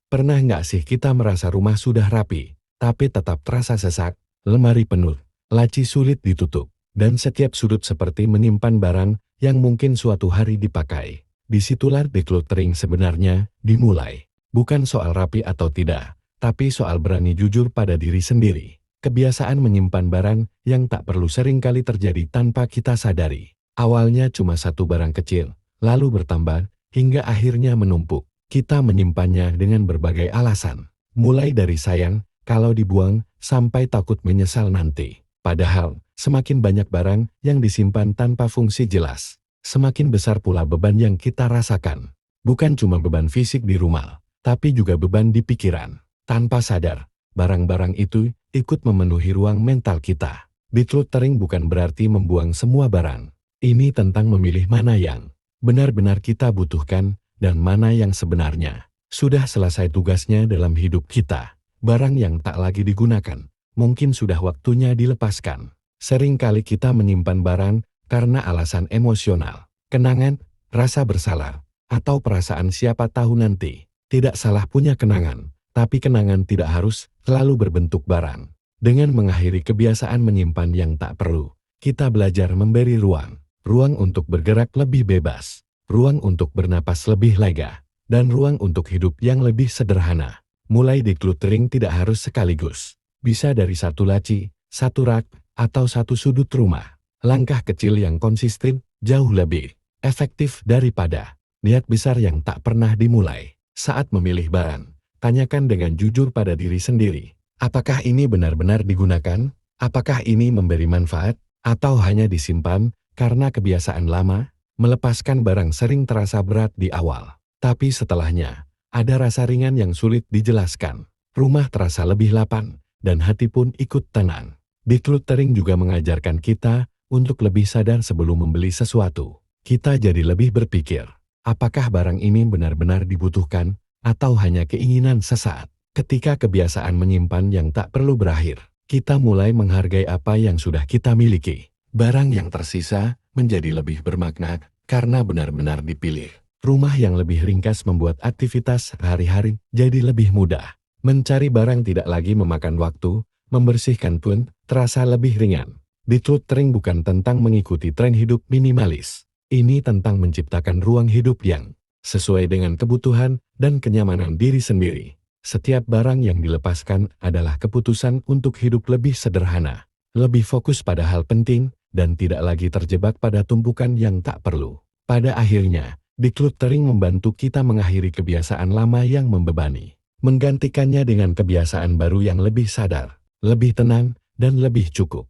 Pernah nggak sih kita merasa rumah sudah rapi, tapi tetap terasa sesak, lemari penuh, laci sulit ditutup, dan setiap sudut seperti menyimpan barang yang mungkin suatu hari dipakai. Disitulah decluttering sebenarnya dimulai. Bukan soal rapi atau tidak, tapi soal berani jujur pada diri sendiri. Kebiasaan menyimpan barang yang tak perlu seringkali terjadi tanpa kita sadari. Awalnya cuma satu barang kecil, lalu bertambah, hingga akhirnya menumpuk. Kita menyimpannya dengan berbagai alasan. Mulai dari sayang, kalau dibuang, sampai takut menyesal nanti. Padahal, semakin banyak barang yang disimpan tanpa fungsi jelas, semakin besar pula beban yang kita rasakan. Bukan cuma beban fisik di rumah, tapi juga beban di pikiran. Tanpa sadar, barang-barang itu ikut memenuhi ruang mental kita. Decluttering bukan berarti membuang semua barang. Ini tentang memilih mana yang benar-benar kita butuhkan dan mana yang sebenarnya sudah selesai tugasnya dalam hidup kita. Barang yang tak lagi digunakan, mungkin sudah waktunya dilepaskan. Seringkali kita menyimpan barang karena alasan emosional, kenangan, rasa bersalah, atau perasaan siapa tahu nanti. Tidak salah punya kenangan, tapi kenangan tidak harus selalu berbentuk barang. Dengan mengakhiri kebiasaan menyimpan yang tak perlu, kita belajar memberi ruang untuk bergerak lebih bebas, ruang untuk bernapas lebih lega, dan ruang untuk hidup yang lebih sederhana. Mulai decluttering tidak harus sekaligus. Bisa dari satu laci, satu rak, atau satu sudut rumah. Langkah kecil yang konsisten jauh lebih efektif daripada niat besar yang tak pernah dimulai. Saat memilih barang, tanyakan dengan jujur pada diri sendiri. Apakah ini benar-benar digunakan? Apakah ini memberi manfaat? Atau hanya disimpan karena kebiasaan lama? Melepaskan barang sering terasa berat di awal, tapi setelahnya, ada rasa ringan yang sulit dijelaskan. Rumah terasa lebih lapang, dan hati pun ikut tenang. Decluttering juga mengajarkan kita untuk lebih sadar sebelum membeli sesuatu. Kita jadi lebih berpikir, apakah barang ini benar-benar dibutuhkan, atau hanya keinginan sesaat. Ketika kebiasaan menyimpan yang tak perlu berakhir, kita mulai menghargai apa yang sudah kita miliki. Barang yang tersisa menjadi lebih bermakna karena benar-benar dipilih. Rumah yang lebih ringkas membuat aktivitas sehari-hari jadi lebih mudah. Mencari barang tidak lagi memakan waktu, membersihkan pun terasa lebih ringan. Decluttering bukan tentang mengikuti tren hidup minimalis. Ini tentang menciptakan ruang hidup yang sesuai dengan kebutuhan dan kenyamanan diri sendiri. Setiap barang yang dilepaskan adalah keputusan untuk hidup lebih sederhana, lebih fokus pada hal penting, dan tidak lagi terjebak pada tumpukan yang tak perlu. Pada akhirnya, decluttering membantu kita mengakhiri kebiasaan lama yang membebani, menggantikannya dengan kebiasaan baru yang lebih sadar, lebih tenang, dan lebih cukup.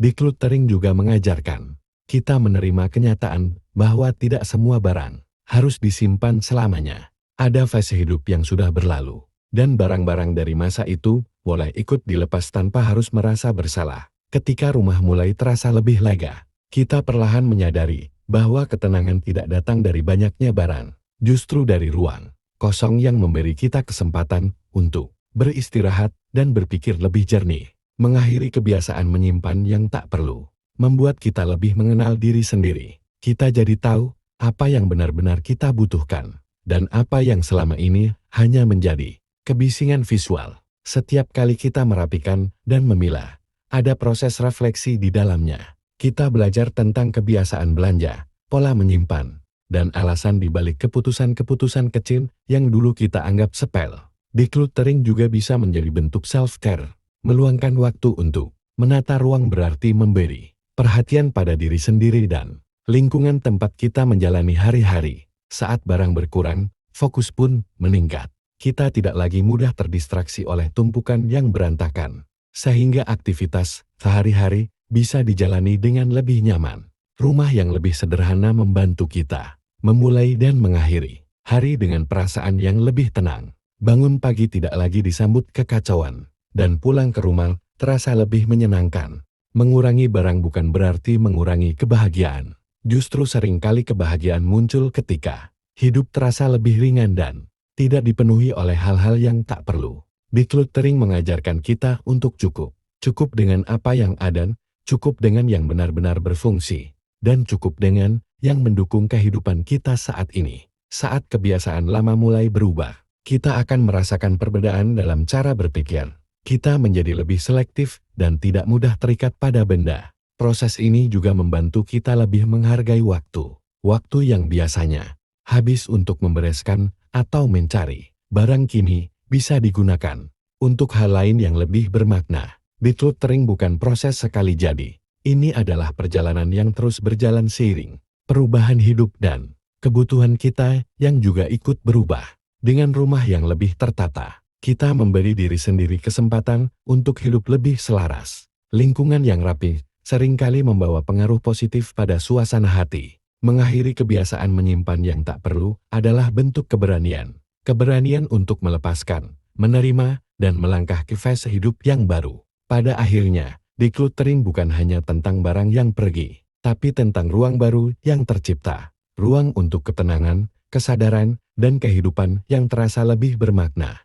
Decluttering juga mengajarkan kita menerima kenyataan bahwa tidak semua barang harus disimpan selamanya. Ada fase hidup yang sudah berlalu, dan barang-barang dari masa itu boleh ikut dilepas tanpa harus merasa bersalah. Ketika rumah mulai terasa lebih lega, kita perlahan menyadari bahwa ketenangan tidak datang dari banyaknya barang, justru dari ruang kosong yang memberi kita kesempatan untuk beristirahat dan berpikir lebih jernih. Mengakhiri kebiasaan menyimpan yang tak perlu, membuat kita lebih mengenal diri sendiri. Kita jadi tahu apa yang benar-benar kita butuhkan, dan apa yang selama ini hanya menjadi kebisingan visual. Setiap kali kita merapikan dan memilah, ada proses refleksi di dalamnya. Kita belajar tentang kebiasaan belanja, pola menyimpan, dan alasan di balik keputusan-keputusan kecil yang dulu kita anggap sepele. Decluttering juga bisa menjadi bentuk self-care. Meluangkan waktu untuk menata ruang berarti memberi perhatian pada diri sendiri dan lingkungan tempat kita menjalani hari-hari. Saat barang berkurang, fokus pun meningkat. Kita tidak lagi mudah terdistraksi oleh tumpukan yang berantakan, sehingga aktivitas sehari-hari bisa dijalani dengan lebih nyaman. Rumah yang lebih sederhana membantu kita memulai dan mengakhiri hari dengan perasaan yang lebih tenang. Bangun pagi tidak lagi disambut kekacauan, dan pulang ke rumah terasa lebih menyenangkan. Mengurangi barang bukan berarti mengurangi kebahagiaan. Justru seringkali kebahagiaan muncul ketika hidup terasa lebih ringan dan tidak dipenuhi oleh hal-hal yang tak perlu. Decluttering mengajarkan kita untuk cukup. Cukup dengan apa yang ada, cukup dengan yang benar-benar berfungsi, dan cukup dengan yang mendukung kehidupan kita saat ini. Saat kebiasaan lama mulai berubah, kita akan merasakan perbedaan dalam cara berpikir. Kita menjadi lebih selektif dan tidak mudah terikat pada benda. Proses ini juga membantu kita lebih menghargai waktu. Waktu yang biasanya habis untuk membereskan atau mencari barang kini bisa digunakan untuk hal lain yang lebih bermakna. Decluttering bukan proses sekali jadi. Ini adalah perjalanan yang terus berjalan seiring perubahan hidup dan kebutuhan kita yang juga ikut berubah. Dengan rumah yang lebih tertata, kita memberi diri sendiri kesempatan untuk hidup lebih selaras. Lingkungan yang rapi seringkali membawa pengaruh positif pada suasana hati. Mengakhiri kebiasaan menyimpan yang tak perlu adalah bentuk keberanian. Keberanian untuk melepaskan, menerima, dan melangkah ke fase hidup yang baru. Pada akhirnya, decluttering bukan hanya tentang barang yang pergi, tapi tentang ruang baru yang tercipta. Ruang untuk ketenangan, kesadaran, dan kehidupan yang terasa lebih bermakna.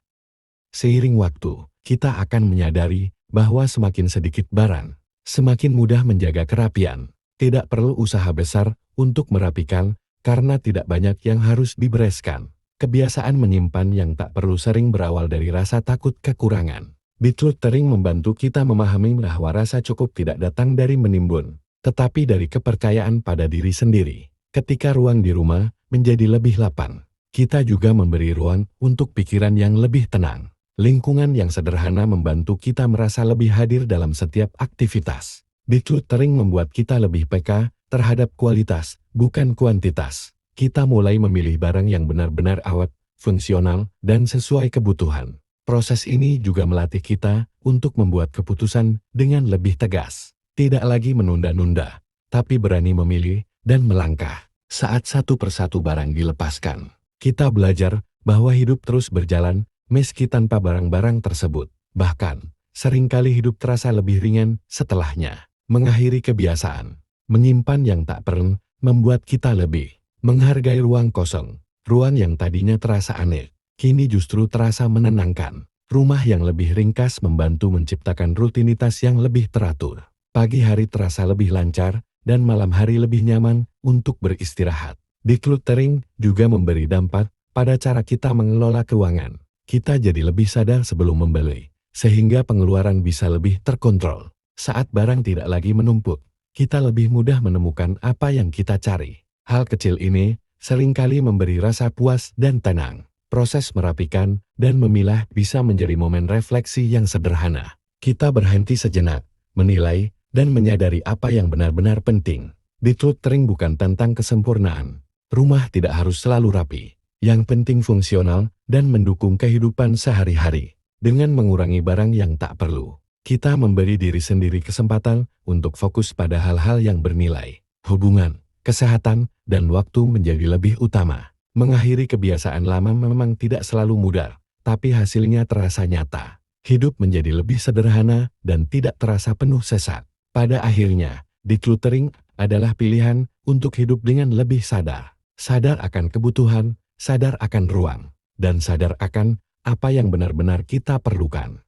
Seiring waktu, kita akan menyadari bahwa semakin sedikit barang, semakin mudah menjaga kerapian. Tidak perlu usaha besar untuk merapikan, karena tidak banyak yang harus dibereskan. Kebiasaan menyimpan yang tak perlu sering berawal dari rasa takut kekurangan. Decluttering membantu kita memahami bahwa rasa cukup tidak datang dari menimbun, tetapi dari kepercayaan pada diri sendiri. Ketika ruang di rumah menjadi lebih lapang, kita juga memberi ruang untuk pikiran yang lebih tenang. Lingkungan yang sederhana membantu kita merasa lebih hadir dalam setiap aktivitas. Decluttering membuat kita lebih peka terhadap kualitas, bukan kuantitas. Kita mulai memilih barang yang benar-benar awet, fungsional, dan sesuai kebutuhan. Proses ini juga melatih kita untuk membuat keputusan dengan lebih tegas. Tidak lagi menunda-nunda, tapi berani memilih dan melangkah. Saat satu persatu barang dilepaskan, kita belajar bahwa hidup terus berjalan meski tanpa barang-barang tersebut. Bahkan, seringkali hidup terasa lebih ringan setelahnya. Mengakhiri kebiasaan menyimpan yang tak perlu membuat kita lebih menghargai ruang kosong. Ruang yang tadinya terasa aneh, kini justru terasa menenangkan. Rumah yang lebih ringkas membantu menciptakan rutinitas yang lebih teratur. Pagi hari terasa lebih lancar, dan malam hari lebih nyaman untuk beristirahat. Decluttering juga memberi dampak pada cara kita mengelola keuangan. Kita jadi lebih sadar sebelum membeli, sehingga pengeluaran bisa lebih terkontrol. Saat barang tidak lagi menumpuk, kita lebih mudah menemukan apa yang kita cari. Hal kecil ini seringkali memberi rasa puas dan tenang. Proses merapikan dan memilah bisa menjadi momen refleksi yang sederhana. Kita berhenti sejenak, menilai, dan menyadari apa yang benar-benar penting. Decluttering bukan tentang kesempurnaan. Rumah tidak harus selalu rapi. Yang penting fungsional dan mendukung kehidupan sehari-hari. Dengan mengurangi barang yang tak perlu, kita memberi diri sendiri kesempatan untuk fokus pada hal-hal yang bernilai. Hubungan, kesehatan, dan waktu menjadi lebih utama. Mengakhiri kebiasaan lama memang tidak selalu mudah, tapi hasilnya terasa nyata. Hidup menjadi lebih sederhana dan tidak terasa penuh sesak. Pada akhirnya, decluttering adalah pilihan untuk hidup dengan lebih sadar. Sadar akan kebutuhan, sadar akan ruang, dan sadar akan apa yang benar-benar kita perlukan.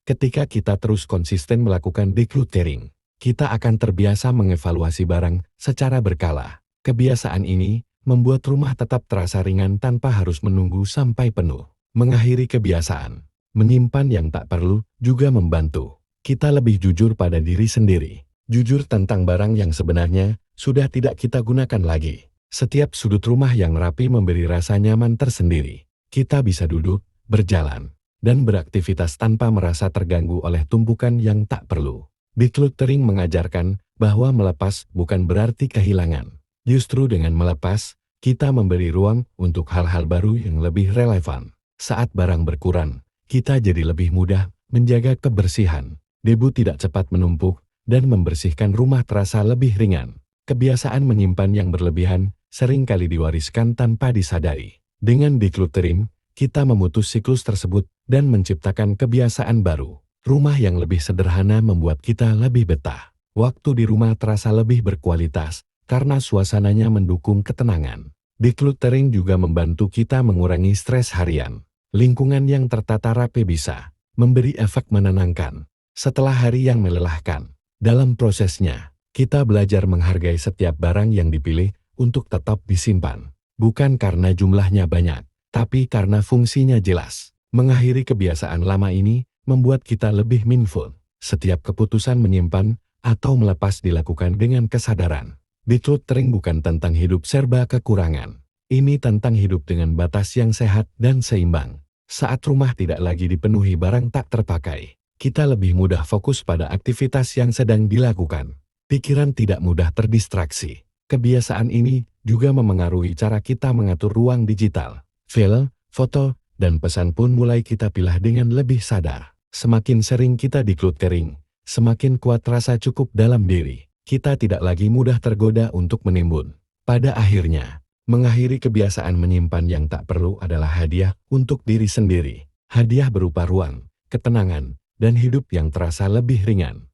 Ketika kita terus konsisten melakukan decluttering, kita akan terbiasa mengevaluasi barang secara berkala. Kebiasaan ini membuat rumah tetap terasa ringan tanpa harus menunggu sampai penuh. Mengakhiri kebiasaan menyimpan yang tak perlu juga membantu kita lebih jujur pada diri sendiri. Jujur tentang barang yang sebenarnya sudah tidak kita gunakan lagi. Setiap sudut rumah yang rapi memberi rasa nyaman tersendiri. Kita bisa duduk, berjalan, dan beraktivitas tanpa merasa terganggu oleh tumpukan yang tak perlu. Decluttering mengajarkan bahwa melepas bukan berarti kehilangan. Justru dengan melepas, kita memberi ruang untuk hal-hal baru yang lebih relevan. Saat barang berkurang, kita jadi lebih mudah menjaga kebersihan. Debu tidak cepat menumpuk, dan membersihkan rumah terasa lebih ringan. Kebiasaan menyimpan yang berlebihan seringkali diwariskan tanpa disadari. Dengan decluttering, kita memutus siklus tersebut dan menciptakan kebiasaan baru. Rumah yang lebih sederhana membuat kita lebih betah. Waktu di rumah terasa lebih berkualitas, karena suasananya mendukung ketenangan. Decluttering juga membantu kita mengurangi stres harian. Lingkungan yang tertata rapi bisa memberi efek menenangkan setelah hari yang melelahkan. Dalam prosesnya, kita belajar menghargai setiap barang yang dipilih untuk tetap disimpan. Bukan karena jumlahnya banyak, Tapi karena fungsinya jelas, mengakhiri kebiasaan lama ini membuat kita lebih mindful. Setiap keputusan menyimpan atau melepas dilakukan dengan kesadaran. Decluttering bukan tentang hidup serba kekurangan. Ini tentang hidup dengan batas yang sehat dan seimbang. Saat rumah tidak lagi dipenuhi barang tak terpakai, kita lebih mudah fokus pada aktivitas yang sedang dilakukan. Pikiran tidak mudah terdistraksi. Kebiasaan ini juga memengaruhi cara kita mengatur ruang digital. File, foto, dan pesan pun mulai kita pilah dengan lebih sadar. Semakin sering kita decluttering, semakin kuat rasa cukup dalam diri. Kita tidak lagi mudah tergoda untuk menimbun. Pada akhirnya, mengakhiri kebiasaan menyimpan yang tak perlu adalah hadiah untuk diri sendiri. Hadiah berupa ruang, ketenangan, dan hidup yang terasa lebih ringan.